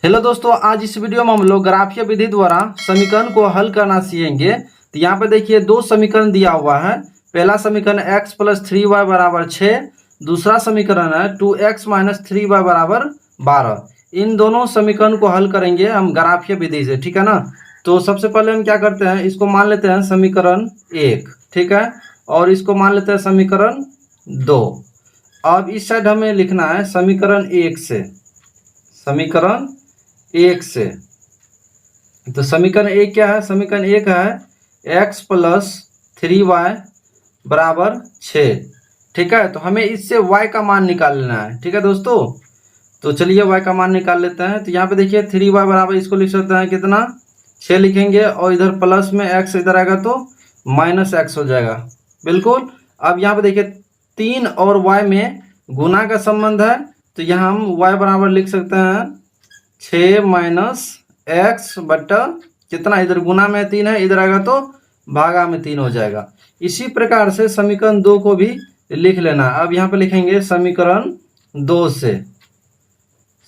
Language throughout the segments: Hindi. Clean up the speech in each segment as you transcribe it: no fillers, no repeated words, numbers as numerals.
हेलो दोस्तों, आज इस वीडियो में हम लोग ग्राफीय विधि द्वारा समीकरण को हल करना सीखेंगे। तो यहाँ पे देखिए दो समीकरण दिया हुआ है। पहला समीकरण x प्लस 3y बराबर 6, दूसरा समीकरण है 2x माइनस 3y बराबर 12। इन दोनों समीकरण को हल करेंगे हम ग्राफीय विधि से, ठीक है ना। तो सबसे पहले हम क्या करते हैं, इसको मान लेते हैं समीकरण 1, ठीक है, और इसको मान लेते हैं समीकरण 2। अब इस साइड हमें लिखना है समीकरण 1 से, समीकरण 1 से। तो समीकरण 1 क्या है? समीकरण 1 है x प्लस 3y बराबर 6, ठीक है। तो हमें इससे y का मान निकाल लेना है, ठीक है दोस्तों। तो चलिए y का मान निकाल लेते हैं। तो यहाँ पे देखिए 3y बराबर, इसको लिख सकते हैं कितना, 6 लिखेंगे, और इधर प्लस में x इधर आएगा तो माइनस x हो जाएगा, बिल्कुल। अब यहाँ पे देखिए 3 और y में गुना का संबंध है, तो यहाँ हम y बराबर लिख सकते हैं 6 माइनस एक्स बटा कितना, इधर गुना में 3 है, इधर आएगा तो भागा में 3 हो जाएगा। इसी प्रकार से समीकरण 2 को भी लिख लेना। अब यहाँ पे लिखेंगे समीकरण 2 से,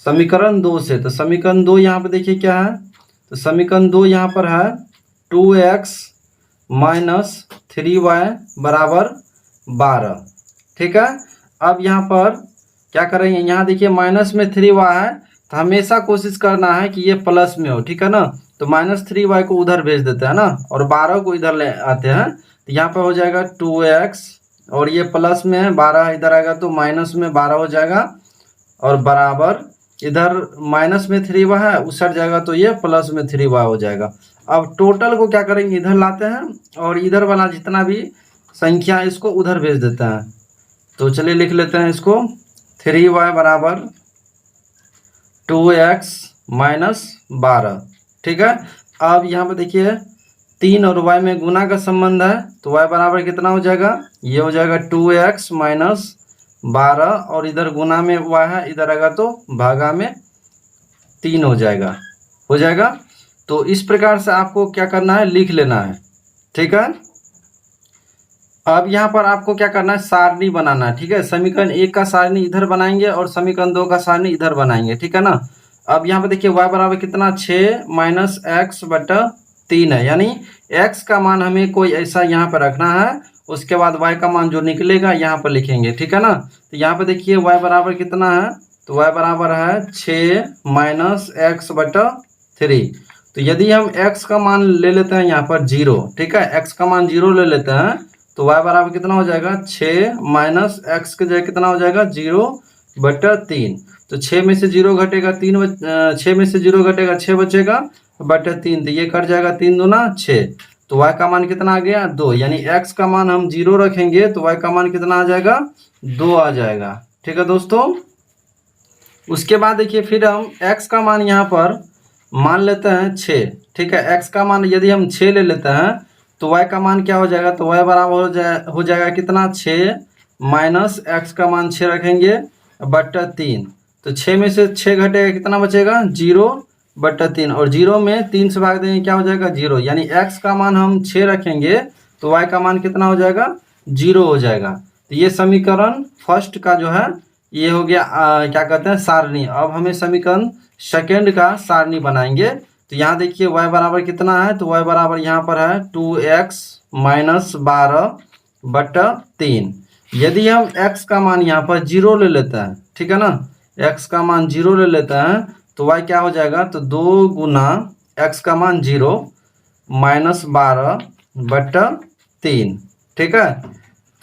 समीकरण 2 से। तो समीकरण 2 यहाँ पे देखिए क्या है, तो समीकरण 2 यहाँ पर है 2x माइनस 3y बराबर 12, ठीक है। अब यहाँ पर क्या करेंगे, यहाँ देखिए माइनस में 3y है, तो हमेशा कोशिश करना है कि ये प्लस में हो, ठीक है ना। तो माइनस 3y को उधर भेज देते हैं ना, और 12 को इधर ले आते हैं। तो यहाँ पर हो जाएगा 2x, और ये प्लस में है, 12 इधर आएगा तो माइनस में 12 हो जाएगा, और बराबर इधर माइनस में 3y है, उस साइड जाएगा तो ये प्लस में 3y हो जाएगा। अब टोटल को क्या करेंगे, इधर लाते हैं, और इधर वाला जितना भी संख्या है इसको उधर भेज देते हैं। तो चलिए लिख लेते हैं इसको, 3y बराबर 2x माइनस 12, ठीक है। अब यहाँ पे देखिए 3 और y में गुना का संबंध है, तो y बराबर कितना हो जाएगा, ये हो जाएगा 2x माइनस 12, और इधर गुना में y है, इधर आएगा तो भागा में 3 हो जाएगा, हो जाएगा। तो इस प्रकार से आपको क्या करना है, लिख लेना है, ठीक है। अब यहाँ पर आपको क्या करना है, सारणी बनाना है, ठीक है। समीकरण 1 का सारणी इधर बनाएंगे, और समीकरण 2 का सारणी इधर बनाएंगे, ठीक है ना। अब यहाँ पे देखिए y बराबर कितना, 6 माइनस एक्स बटा 3 है, यानी x का मान हमें कोई ऐसा यहाँ पर रखना है, उसके बाद y का मान जो निकलेगा यहाँ पर लिखेंगे, ठीक है ना। तो यहाँ पे देखिए y बराबर कितना है, तो y बराबर है 6 माइनस एक्स बटा 3। तो यदि हम x का मान ले लेते हैं यहाँ पर 0, ठीक है, x का मान 0 ले लेते हैं, तो y बराबर कितना हो जाएगा, 6 माइनस एक्स के जगह कितना हो जाएगा, 0 बटा 3। तो 6 में से 0 घटेगा 3, 6 में से 0 घटेगा 6 बचेगा बटा 3, तो ये कट जाएगा 3 दूना 6। तो y का मान कितना आ गया, 2, यानी x का मान हम 0 रखेंगे तो y का मान कितना आ जाएगा, 2 आ जाएगा, ठीक है दोस्तों। उसके बाद देखिए फिर हम x का मान यहाँ पर मान लेते हैं 6, ठीक है। x का मान यदि हम 6 ले लेते हैं, तो y का मान क्या हो जाएगा, तो y बराबर हो जाएगा कितना, 6 माइनस एक्स का मान 6 रखेंगे बटा 3। तो 6 में से 6 घटेगा, कितना बचेगा, 0 बटा 3, और 0 में 3 से भाग देंगे, क्या हो जाएगा, 0, यानी x का मान हम 6 रखेंगे तो y का मान कितना हो जाएगा, 0 हो जाएगा। तो ये समीकरण फर्स्ट का जो है ये हो गया क्या कहते हैं, सारणी। अब हमें समीकरण सेकेंड का सारणी बनाएंगे। तो यहाँ देखिए y बराबर कितना है, तो y बराबर यहाँ पर है 2x माइनस 12 बटा 3। यदि हम x का मान यहाँ पर 0 ले लेते हैं, ठीक है ना, x का मान 0 ले लेते हैं, तो y क्या हो जाएगा, तो 2 गुना x का मान 0 माइनस 12 बटा 3, ठीक है।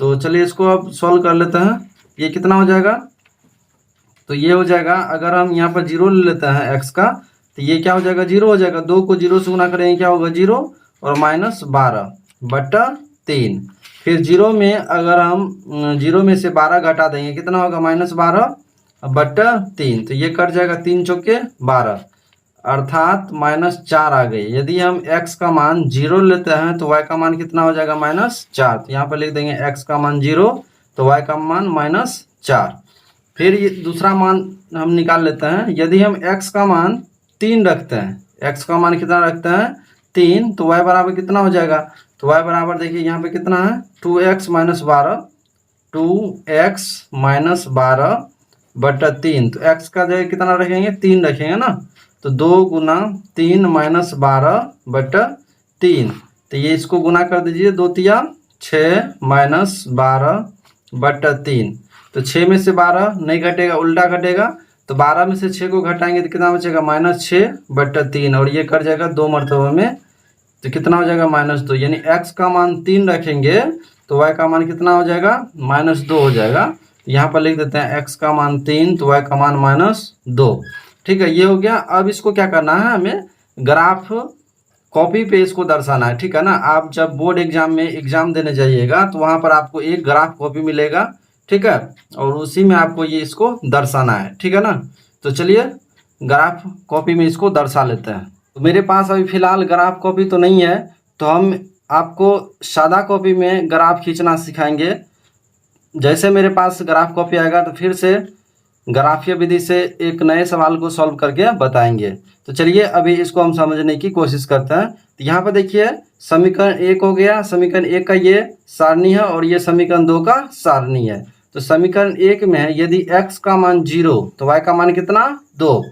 तो चलिए इसको अब सॉल्व कर लेते हैं। ये कितना हो जाएगा, तो ये हो जाएगा, अगर हम यहाँ पर 0 ले लेते हैं x का, तो ये क्या हो जाएगा, 0 हो जाएगा। 2 को 0 से गुना करेंगे, क्या होगा, 0, और माइनस 12 बटा 3। फिर 0 में अगर हम 0 में से 12 घटा देंगे, कितना होगा, माइनस 12 बटा 3। तो ये कट जाएगा, 3 चौके 12, अर्थात माइनस 4 आ गई। यदि हम x का मान 0 लेते हैं तो y का मान कितना हो जाएगा, माइनस 4। तो यहाँ पर लिख देंगे x का मान 0, तो y का मान माइनस 4। फिर ये दूसरा मान हम निकाल लेते हैं। यदि हम x का मान 3 रखते हैं, x का मान कितना रखते हैं, 3, तो y बराबर कितना हो जाएगा, तो y बराबर देखिए यहाँ पे कितना है, 2x माइनस 12, 2x माइनस 12 बटा 3। तो x का जगह कितना रखेंगे, 3 रखेंगे ना, तो 2 गुना 3 माइनस 12/3। तो ये इसको गुना कर दीजिए, 2 तिया 6 माइनस 12/3। तो 6 में से 12 नहीं घटेगा, उल्टा घटेगा। तो 12 में से 6 को घटाएंगे तो कितना बचेगा, -6/3। और ये कर जाएगा 2 मरतबा में, तो कितना हो जाएगा, -2। यानी x का मान 3 रखेंगे तो y का मान कितना हो जाएगा, -2 हो जाएगा। तो यहाँ पर लिख देते हैं x का मान 3 तो y का मान -2। ठीक है, ये हो गया। अब इसको क्या करना है, हमें ग्राफ कॉपी पे इसको दर्शाना है। ठीक है ना, आप जब बोर्ड एग्जाम में एग्जाम देने जाइएगा तो वहाँ पर आपको एक ग्राफ कॉपी मिलेगा। ठीक है, और उसी में आपको ये इसको दर्शाना है। ठीक है ना, तो चलिए ग्राफ कॉपी में इसको दर्शा लेते हैं। तो मेरे पास अभी फ़िलहाल ग्राफ कॉपी तो नहीं है, तो हम आपको सादा कॉपी में ग्राफ खींचना सिखाएंगे। जैसे मेरे पास ग्राफ कॉपी आएगा तो फिर से ग्राफीय विधि से एक नए सवाल को सॉल्व करके बताएंगे। तो चलिए अभी इसको हम समझने की कोशिश करते हैं। तो यहाँ पर देखिए समीकरण 1 हो गया, समीकरण 1 का ये सारणी है और ये समीकरण 2 का सारणी है। तो समीकरण 1 में है यदि x का मान 0 तो y का मान कितना, 2।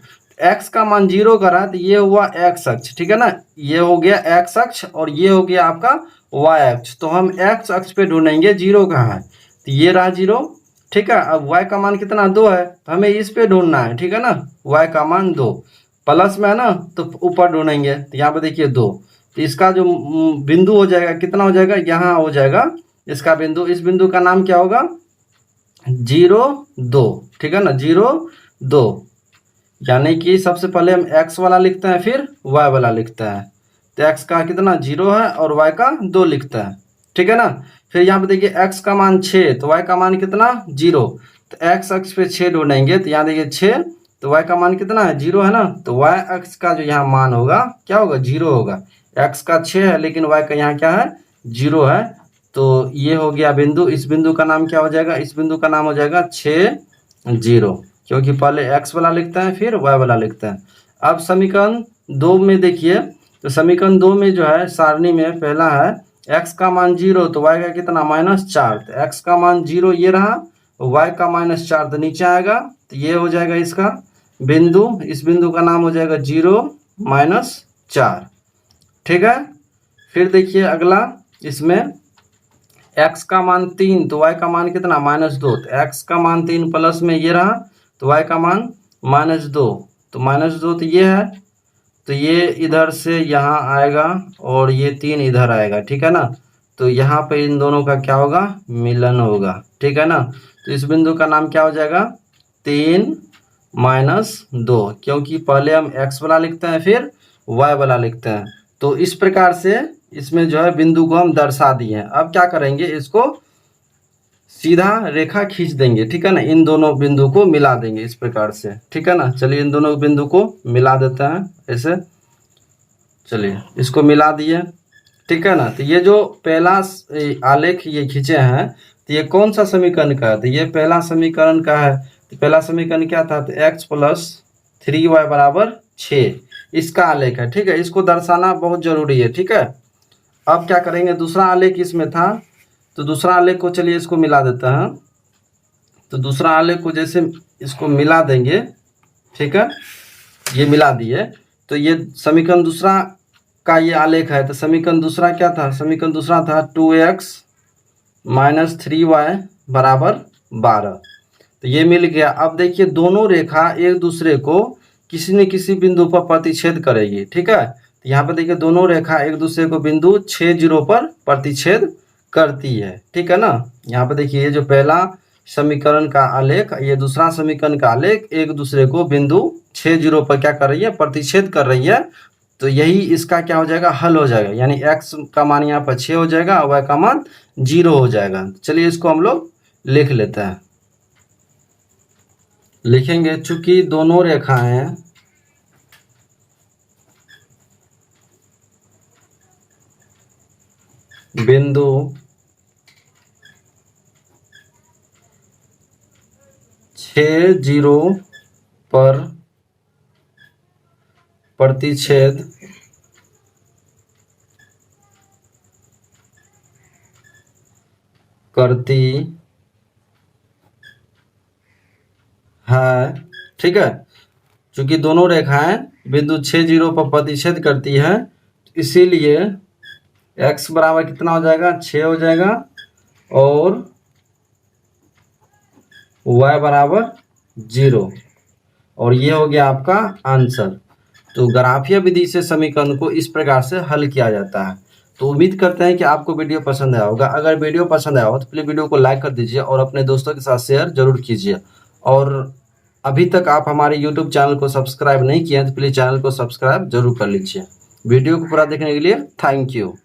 x का मान 0 करा तो ये हुआ x अक्ष। ठीक है ना, ये हो गया x अक्ष और ये हो गया आपका y अक्ष। तो हम x अक्ष पे ढूंढेंगे 0 कहाँ है, तो ये रहा 0। ठीक है, अब y का मान कितना, 2 है, तो हमें इस पे ढूंढना है। ठीक है ना, y का मान 2, प्लस में है ना तो ऊपर ढूंढेंगे। तो यहाँ पे देखिए 2, तो इसका जो बिंदु हो जाएगा कितना हो जाएगा, यहाँ हो जाएगा इसका बिंदु। इस बिंदु का नाम क्या होगा, 0 2। ठीक है ना, 0 2, यानी कि सबसे पहले हम x वाला लिखते हैं फिर y वाला लिखते हैं। तो x का कितना 0 है और y का 2 लिखते हैं। ठीक है ना, फिर यहाँ पे देखिए x का मान 6 तो y का मान कितना, 0। तो x अक्ष पे 6 ढूंढेंगे तो यहाँ देखिए 6, तो y का मान कितना है, 0 है ना। तो y अक्ष का जो यहाँ मान होगा क्या होगा, 0 होगा। x का 6 है लेकिन y का यहाँ क्या है, 0 है। तो ये हो गया बिंदु। इस बिंदु का नाम क्या हो जाएगा, इस बिंदु का नाम हो जाएगा 6 0, क्योंकि पहले x वाला लिखते हैं फिर y वाला लिखते हैं। अब समीकरण 2 में देखिए, तो समीकरण 2 में जो है सारणी में पहला है x का मान 0 तो y का कितना, -4। तो x का मान 0 ये रहा, y का -4 तो नीचे आएगा। तो ये हो जाएगा इसका बिंदु। इस बिंदु का नाम हो जाएगा 0 -4। ठीक है, फिर देखिए अगला, इसमें x का मान 3 तो y का मान कितना, -2। तो x का मान 3 प्लस में ये रहा, तो y का मान -2। तो -2 तो ये है, तो ये इधर से यहाँ आएगा और ये 3 इधर आएगा। ठीक है ना, तो यहाँ पे इन दोनों का क्या होगा, मिलन होगा। ठीक है ना, तो इस बिंदु का नाम क्या हो जाएगा, 3 -2, क्योंकि पहले हम x वाला लिखते हैं फिर y वाला लिखते हैं। तो इस प्रकार से इसमें जो है बिंदु को हम दर्शा दिए हैं। अब क्या करेंगे, इसको सीधा रेखा खींच देंगे। ठीक है ना, इन दोनों बिंदु को मिला देंगे इस प्रकार से। ठीक है ना, चलिए इन दोनों बिंदु को मिला देते हैं ऐसे। चलिए इसको मिला दिए। ठीक है ना, तो ये जो पहला आलेख ये खींचे हैं तो ये कौन सा समीकरण का है, तो ये पहला समीकरण का है। तो पहला समीकरण क्या था, तो x + 3y = 6, इसका आलेख है। ठीक है, इसको दर्शाना बहुत जरूरी है। ठीक है, अब क्या करेंगे, दूसरा आलेख इसमें था, तो दूसरा आलेख को चलिए इसको मिला देते हैं। तो दूसरा आलेख को जैसे इसको मिला देंगे, ठीक है, ये मिला दिए, तो ये समीकरण दूसरा का ये आलेख है। तो समीकरण दूसरा क्या था, समीकरण दूसरा था 2x - 3y = 12। तो ये मिल गया। अब देखिए दोनों रेखा एक दूसरे को किसी न किसी बिंदु पर प्रतिच्छेद करेगी। ठीक है, तो यहाँ पर देखिए दोनों रेखा एक दूसरे को बिंदु 6 0 पर प्रतिच्छेद करती है। ठीक है ना, यहाँ पर देखिए ये जो पहला समीकरण का आलेख, ये दूसरा समीकरण का आलेख एक दूसरे को बिंदु 6 0 पर क्या कर रही है, प्रतिच्छेद कर रही है। तो यही इसका क्या हो जाएगा, हल हो जाएगा। यानी x का मान यहाँ पर 6 हो जाएगा और y का मान 0 हो जाएगा। चलिए इसको हम लोग लिख लेते हैं। लिखेंगे, चूंकि दोनों रेखाएं बिंदु 6 0 पर प्रतिच्छेद करती है। ठीक है, चूंकि दोनों रेखाएं बिंदु 6 जीरो पर प्रतिच्छेद करती है, इसीलिए x बराबर कितना हो जाएगा, 6 हो जाएगा और y बराबर 0, और ये हो गया आपका आंसर। तो ग्राफीय विधि से समीकरण को इस प्रकार से हल किया जाता है। तो उम्मीद करते हैं कि आपको वीडियो पसंद आया होगा। अगर वीडियो पसंद आया हो तो प्लीज़ वीडियो को लाइक कर दीजिए और अपने दोस्तों के साथ शेयर जरूर कीजिए। और अभी तक आप हमारे यूट्यूब चैनल को सब्सक्राइब नहीं किए हैं तो प्लीज़ चैनल को सब्सक्राइब जरूर कर लीजिए। वीडियो को पूरा देखने के लिए थैंक यू।